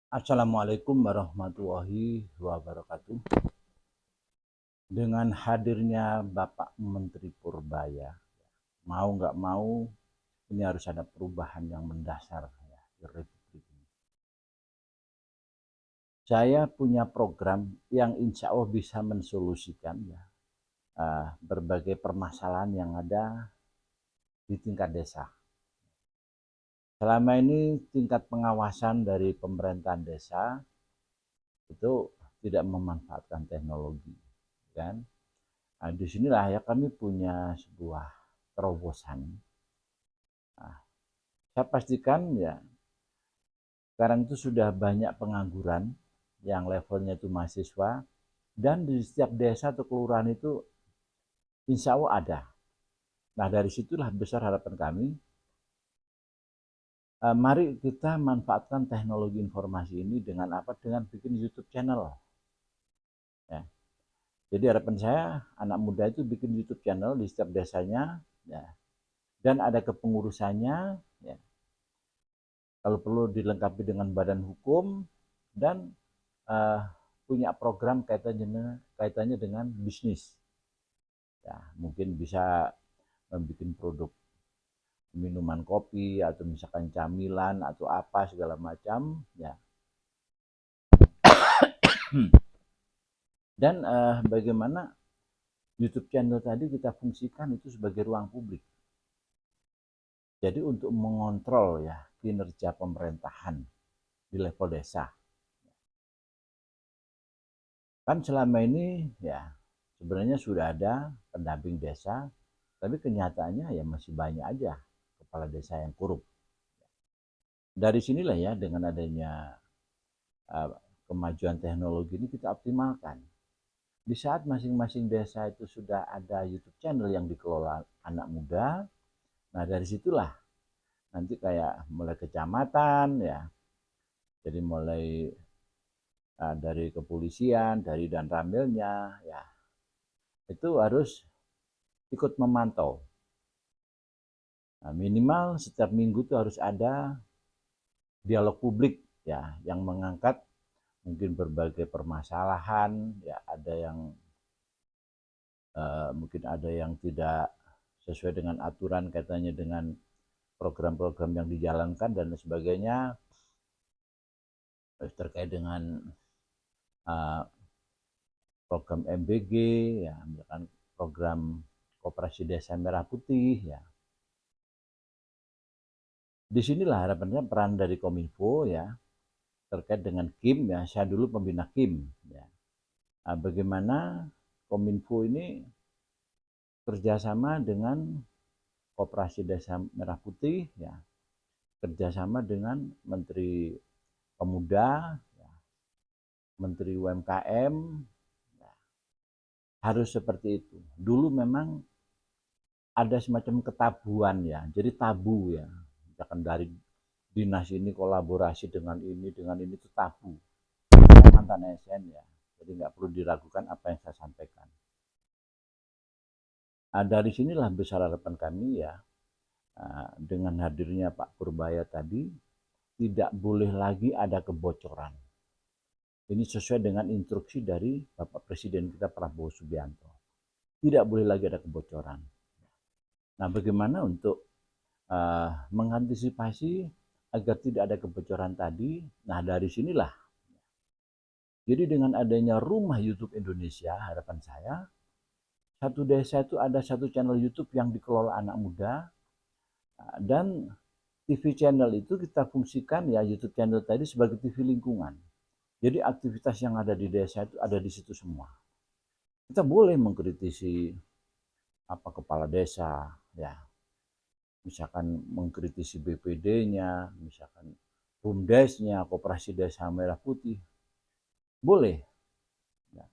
Assalamualaikum warahmatullahi wabarakatuh. Dengan hadirnya Bapak Menteri Purbaya, mau nggak mau ini harus ada perubahan yang mendasar ya, di Republik ini. Saya punya program yang insya Allah bisa mensolusikan ya, berbagai permasalahan yang ada di tingkat desa. Selama ini tingkat pengawasan dari pemerintahan desa itu tidak memanfaatkan teknologi, kan? Nah, disinilah ya kami punya sebuah terobosan. Nah, saya pastikan ya sekarang itu sudah banyak pengangguran yang levelnya itu mahasiswa dan di setiap desa atau kelurahan itu insya Allah ada. Nah dari situlah besar harapan kami. Mari kita manfaatkan teknologi informasi ini dengan apa? Dengan bikin YouTube channel. Ya. Jadi harapan saya anak muda itu bikin YouTube channel di setiap desanya, ya. Dan ada kepengurusannya, ya. Kalau perlu dilengkapi dengan badan hukum dan uh, punya program kaitannya dengan bisnis. Ya, mungkin bisa membuat produk minuman kopi atau misalkan camilan atau apa segala macam, ya. Dan bagaimana YouTube channel tadi kita fungsikan itu sebagai ruang publik. Jadi untuk mengontrol ya kinerja pemerintahan di level desa. Kan selama ini ya sebenarnya sudah ada pendamping desa, tapi kenyataannya ya masih banyak aja kepala desa yang korup. Dari sinilah ya dengan adanya uh, kemajuan teknologi ini kita optimalkan. Di saat masing-masing desa itu sudah ada YouTube channel yang dikelola anak muda, nah dari situlah nanti kayak mulai kecamatan ya, jadi mulai dari kepolisian, dari dan ramilnya ya, itu harus ikut memantau. Nah, minimal setiap minggu itu harus ada dialog publik ya yang mengangkat mungkin berbagai permasalahan ya, ada yang mungkin ada yang tidak sesuai dengan aturan katanya dengan program-program yang dijalankan dan sebagainya terkait dengan uh, program MBG ya, misalkan program Koperasi Desa Merah Putih ya. Disinilah harapannya peran dari Kominfo ya terkait dengan KIM ya. Saya dulu pembina KIM ya. Nah, bagaimana Kominfo ini kerjasama dengan Koperasi Desa Merah Putih ya, kerjasama dengan Menteri Pemuda, ya, Menteri UMKM, ya, harus seperti itu. Dulu memang ada semacam ketabuan ya, jadi tabu ya, misalkan dari dinas ini kolaborasi dengan ini itu tabu. Saya mantan ASN ya, jadi nggak perlu diragukan apa yang saya sampaikan. Nah, dari sinilah besar harapan kami ya, dengan hadirnya Pak Purbaya tadi, tidak boleh lagi ada kebocoran. Ini sesuai dengan instruksi dari Bapak Presiden kita Prabowo Subianto. Tidak boleh lagi ada kebocoran. Nah, bagaimana untuk mengantisipasi agar tidak ada kebocoran tadi? Nah, dari sinilah. Jadi dengan adanya Rumah YouTube Indonesia, harapan saya satu desa itu ada satu channel YouTube yang dikelola anak muda, dan TV channel itu kita fungsikan ya YouTube channel tadi sebagai TV lingkungan. Jadi aktivitas yang ada di desa itu ada di situ semua. Kita boleh mengkritisi apa kepala desa ya, misalkan mengkritisi BPD-nya, misalkan BUMDes-nya, Koperasi Desa Merah Putih, boleh. Ya.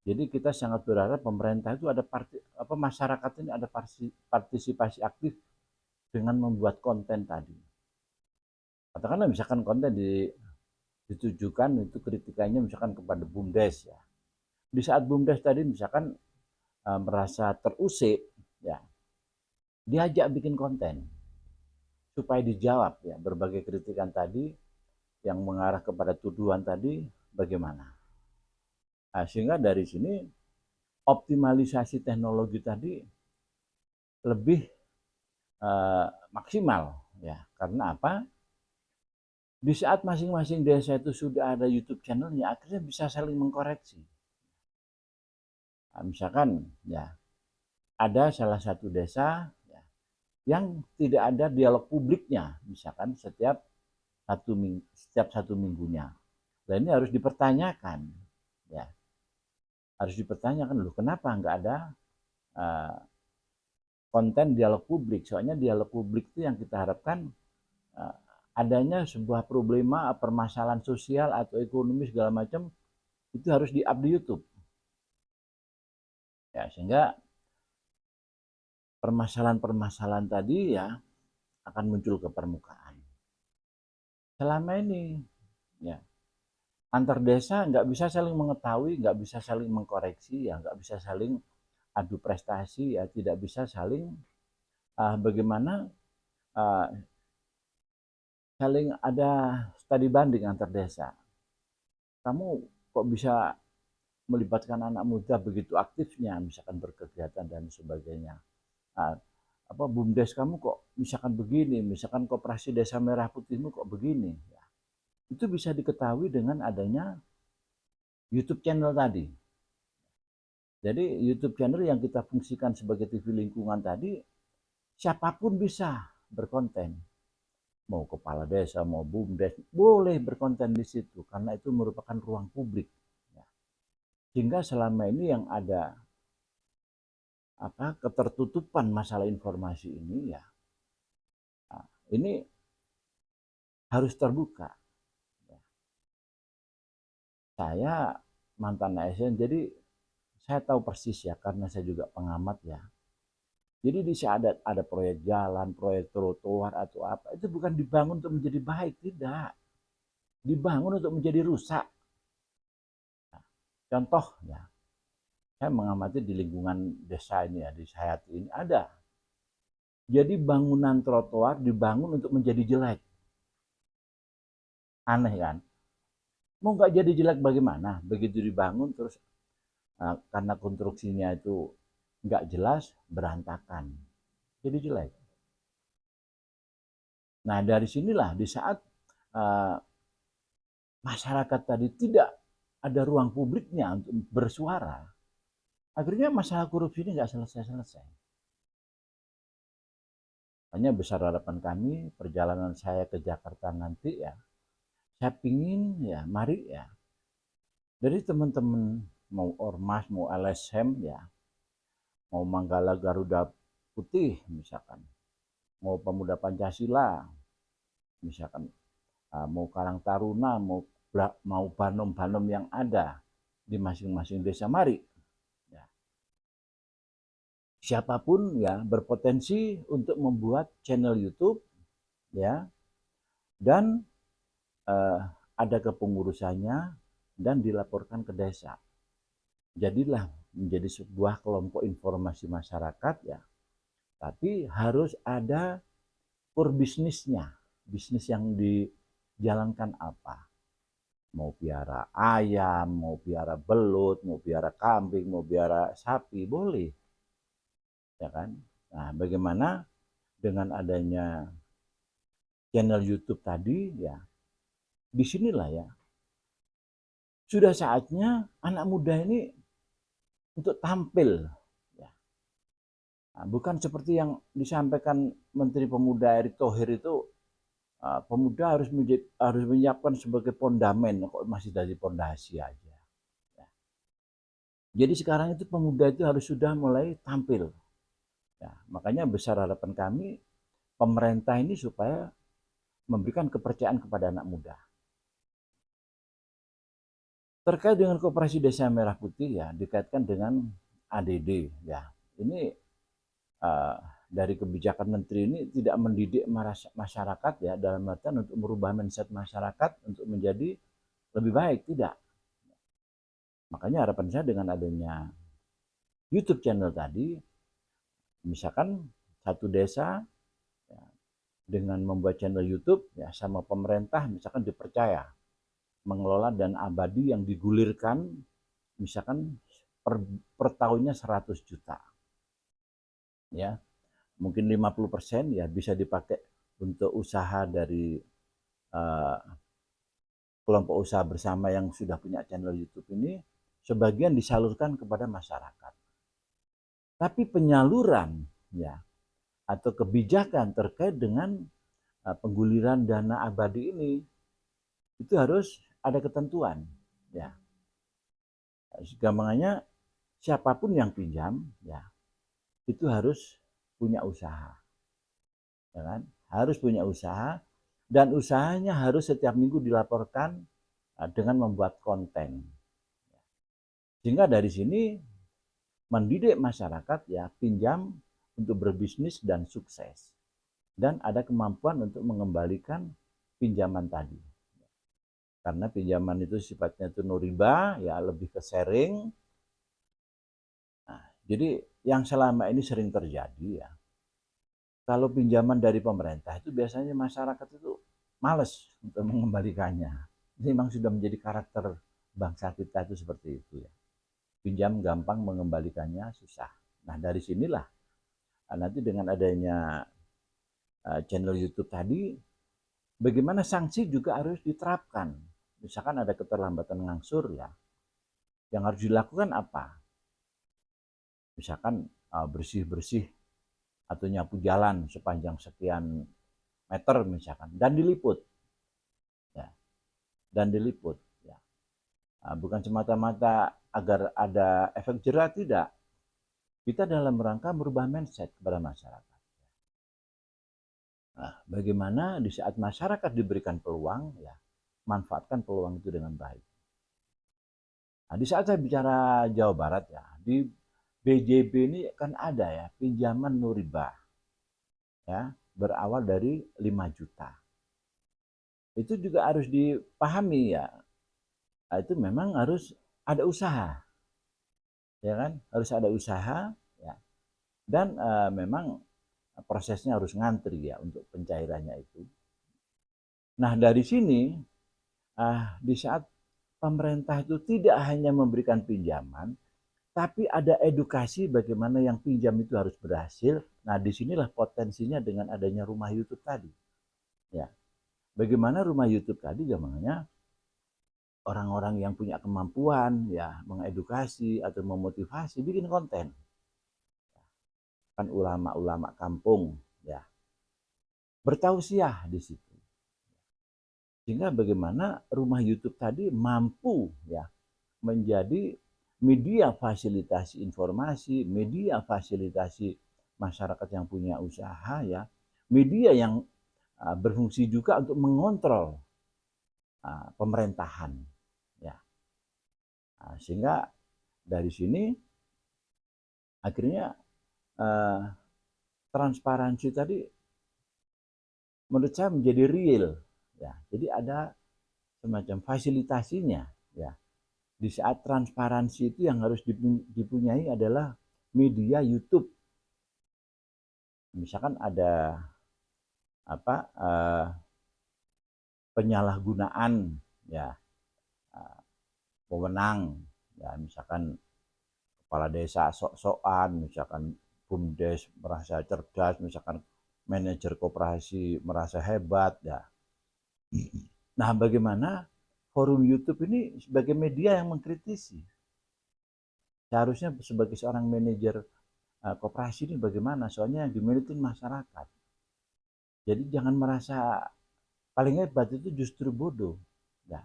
Jadi kita sangat berharap pemerintah itu ada masyarakat ini ada partisipasi aktif dengan membuat konten tadi. Katakanlah misalkan konten ditujukan itu kritikannya misalkan kepada BUMDes ya. Di saat BUMDes tadi misalkan merasa terusik ya, diajak bikin konten supaya dijawab ya berbagai kritikan tadi, yang mengarah kepada tuduhan tadi bagaimana. Nah, sehingga dari sini optimalisasi teknologi tadi lebih maksimal ya. Karena apa? Di saat masing-masing desa itu sudah ada YouTube channelnya, akhirnya bisa saling mengkoreksi. Nah, misalkan ya ada salah satu desa ya, yang tidak ada dialog publiknya, misalkan setiap satu minggunya. Dan ini harus dipertanyakan, ya harus dipertanyakan loh kenapa nggak ada uh, konten dialog publik. Soalnya dialog publik itu yang kita harapkan uh, adanya sebuah problema, permasalahan sosial atau ekonomi segala macam itu harus di-up di YouTube. Ya, sehingga permasalahan-permasalahan tadi ya akan muncul ke permukaan. Selama ini ya antar desa nggak bisa saling mengetahui, nggak bisa saling mengkoreksi, ya nggak bisa saling adu prestasi, ya tidak bisa saling bagaimana uh, saling ada studi banding antar desa. Kamu kok bisa melibatkan anak muda begitu aktifnya, misalkan berkegiatan dan sebagainya. Nah, apa BUMDes kamu kok misalkan begini, misalkan koperasi desa merah putihmu kok begini. Ya, itu bisa diketahui dengan adanya YouTube channel tadi. Jadi YouTube channel yang kita fungsikan sebagai TV lingkungan tadi, siapapun bisa berkonten. Mau kepala desa, mau BUMDes, boleh berkonten di situ karena itu merupakan ruang publik. Ya. Sehingga selama ini yang ada ketertutupan masalah informasi ini ya, nah, ini harus terbuka. Ya. Saya mantan ASN, jadi saya tahu persis ya karena saya juga pengamat ya. Jadi di saat ada proyek jalan, proyek trotoar atau apa, itu bukan dibangun untuk menjadi baik, tidak. Dibangun untuk menjadi rusak. Nah, contoh ya, saya mengamati di lingkungan desa ini ya, di Sayati ini ada. Jadi bangunan trotoar dibangun untuk menjadi jelek. Aneh kan? Mau nggak jadi jelek bagaimana? Begitu dibangun terus karena konstruksinya itu nggak jelas, berantakan. Jadi jelek. Nah dari sinilah di saat uh, masyarakat tadi tidak ada ruang publiknya untuk bersuara, akhirnya masalah korupsi ini nggak selesai-selesai. Hanya besar harapan kami perjalanan saya ke Jakarta nanti ya, saya pingin ya mari ya dari teman-teman mau ormas mau LSM ya, mau Manggala Garuda Putih misalkan, mau Pemuda Pancasila misalkan, mau Karang Taruna, mau banom-banom yang ada di masing-masing desa, mari ya, siapapun ya berpotensi untuk membuat channel YouTube ya, dan eh, ada kepengurusannya dan dilaporkan ke desa. Jadilah menjadi sebuah kelompok informasi masyarakat ya, tapi harus ada core bisnisnya, bisnis yang dijalankan apa. Mau piara ayam, mau piara belut, mau piara kambing, mau piara sapi, boleh. Ya kan? Nah, bagaimana dengan adanya channel YouTube tadi ya, disinilah ya, sudah saatnya anak muda ini untuk tampil. Ya. Nah, bukan seperti yang disampaikan Menteri Pemuda Erick Thohir itu, pemuda harus menyiapkan sebagai fondamen, kok masih dari pondasi aja. Ya. Jadi sekarang itu pemuda itu harus sudah mulai tampil. Ya, makanya besar harapan kami pemerintah ini supaya memberikan kepercayaan kepada anak muda. Terkait dengan Koperasi Desa Merah Putih ya, dikaitkan dengan ADD ya. Ini uh, dari kebijakan menteri ini tidak mendidik masyarakat ya, dalam artian untuk merubah mindset masyarakat untuk menjadi lebih baik, tidak. Makanya harapan saya dengan adanya YouTube channel tadi, misalkan satu desa ya, dengan membuat channel YouTube ya sama pemerintah misalkan dipercaya mengelola dana abadi yang digulirkan misalkan per tahunnya 100 juta. Ya, mungkin 50% ya bisa dipakai untuk usaha dari uh, kelompok usaha bersama yang sudah punya channel YouTube ini, sebagian disalurkan kepada masyarakat. Tapi penyaluran ya atau kebijakan terkait dengan pengguliran dana abadi ini itu harus ada ketentuan ya. Gampangnya siapapun yang pinjam ya itu harus punya usaha, ya kan? Harus punya usaha dan usahanya harus setiap minggu dilaporkan dengan membuat konten. Sehingga dari sini mendidik masyarakat ya pinjam untuk berbisnis dan sukses dan ada kemampuan untuk mengembalikan pinjaman tadi. Karena pinjaman itu sifatnya itu no riba ya lebih ke sharing. Nah, jadi yang selama ini sering terjadi ya kalau pinjaman dari pemerintah itu biasanya masyarakat itu males untuk mengembalikannya. Ini memang sudah menjadi karakter bangsa kita itu seperti itu ya. Pinjam gampang, mengembalikannya susah. Nah dari sinilah nanti dengan adanya channel YouTube tadi, bagaimana sanksi juga harus diterapkan. Misalkan ada keterlambatan ngangsur ya, yang harus dilakukan apa? Misalkan bersih-bersih atau nyapu jalan sepanjang sekian meter misalkan dan diliput ya dan diliput ya bukan semata-mata agar ada efek jerah tidak, kita dalam rangka merubah mindset kepada masyarakat. Nah, bagaimana di saat masyarakat diberikan peluang ya manfaatkan peluang itu dengan baik. Nah, di saat saya bicara Jawa Barat ya di BJB ini kan ada ya pinjaman no riba ya berawal dari 5 juta. Itu juga harus dipahami ya. Nah, itu memang harus ada usaha. Ya kan? Harus ada usaha ya. Dan memang prosesnya harus ngantri ya untuk pencairannya itu. Nah, dari sini di saat pemerintah itu tidak hanya memberikan pinjaman, tapi ada edukasi bagaimana yang pinjam itu harus berhasil. Nah, disinilah potensinya dengan adanya rumah YouTube tadi. Ya, bagaimana rumah YouTube tadi namanya orang-orang yang punya kemampuan ya mengedukasi atau memotivasi bikin konten. Kan ulama-ulama kampung ya bertausiah di situ. Sehingga bagaimana rumah YouTube tadi mampu ya menjadi media fasilitasi informasi, media fasilitasi masyarakat yang punya usaha ya, media yang berfungsi juga untuk mengontrol pemerintahan ya. Sehingga dari sini akhirnya transparansi tadi menurut saya menjadi real ya. Jadi ada semacam fasilitasinya ya. Di saat transparansi itu yang harus dipunyai adalah media YouTube. Misalkan ada apa penyalahgunaan ya wewenang ya misalkan kepala desa sok-sokan, misalkan BUMDes merasa cerdas, misalkan manajer koperasi merasa hebat ya. Nah, bagaimana forum YouTube ini sebagai media yang mengkritisi? Seharusnya sebagai seorang manajer koperasi ini bagaimana? Soalnya yang dimiliki masyarakat. Jadi jangan merasa paling hebat itu justru bodoh. Nah,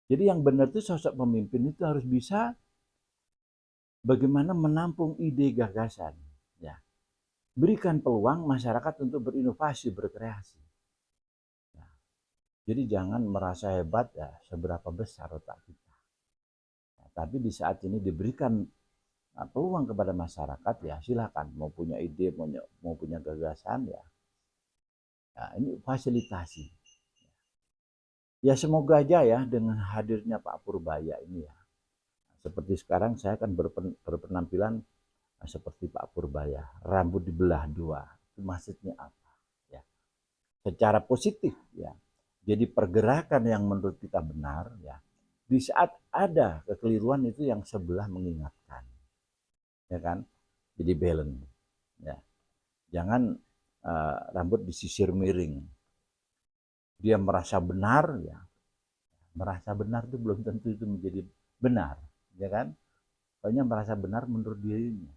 jadi yang benar itu sosok pemimpin itu harus bisa bagaimana menampung ide gagasan. Ya, berikan peluang masyarakat untuk berinovasi, berkreasi. Nah, jadi jangan merasa hebat ya seberapa besar otak kita. Nah, tapi di saat ini diberikan peluang kepada masyarakat ya silakan mau punya ide mau punya gagasan ya. Nah, ini fasilitasi. Ya semoga aja ya dengan hadirnya Pak Purbaya ini ya. Seperti sekarang saya kan berpenampilan seperti Pak Purbaya, rambut dibelah dua. Itu maksudnya apa? Ya. secara positif ya. Jadi pergerakan yang menurut kita benar ya. Di saat ada kekeliruan itu yang sebelah mengingatkan. Ya kan? Jadi balance ya. Jangan rambut disisir miring. Dia merasa benar ya. Merasa benar itu belum tentu itu menjadi benar, ya kan? Pokoknya merasa benar menurut dirinya.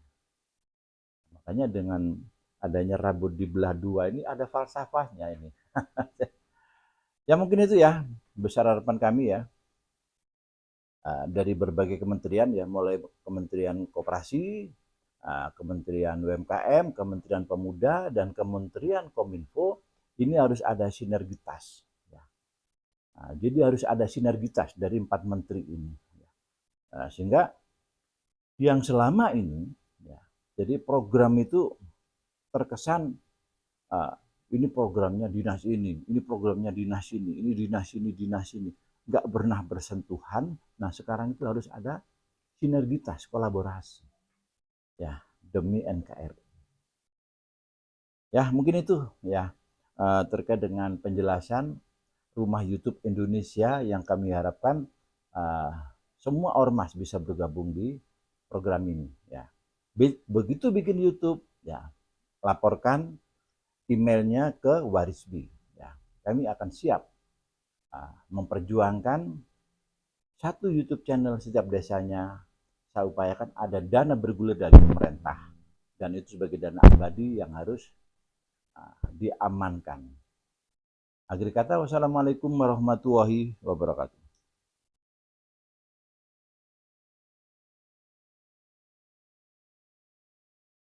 Makanya dengan adanya rambut di belah dua ini ada falsafahnya ini. Ya mungkin itu ya besar harapan kami ya dari berbagai kementerian ya, mulai Kementerian Koperasi, Kementerian UMKM, Kementerian Pemuda, dan Kementerian Kominfo ini harus ada sinergitas. Ya. Jadi harus ada sinergitas dari 4 menteri ini. Sehingga yang selama ini, ya, jadi program itu terkesan uh, ini programnya dinas ini programnya dinas ini dinas ini, dinas ini, nggak pernah bersentuhan. Nah sekarang itu harus ada sinergitas, kolaborasi, ya demi NKRI. Ya mungkin itu ya terkait dengan penjelasan Rumah YouTube Indonesia yang kami harapkan uh, semua ormas bisa bergabung di program ini. Ya begitu bikin YouTube, ya laporkan emailnya ke Warisbi. Ya, kami akan siap memperjuangkan satu YouTube channel setiap desanya. Saya upayakan ada dana bergulir dari pemerintah dan itu sebagai dana abadi yang harus diamankan. Akhir kata, wassalamualaikum warahmatullahi wabarakatuh.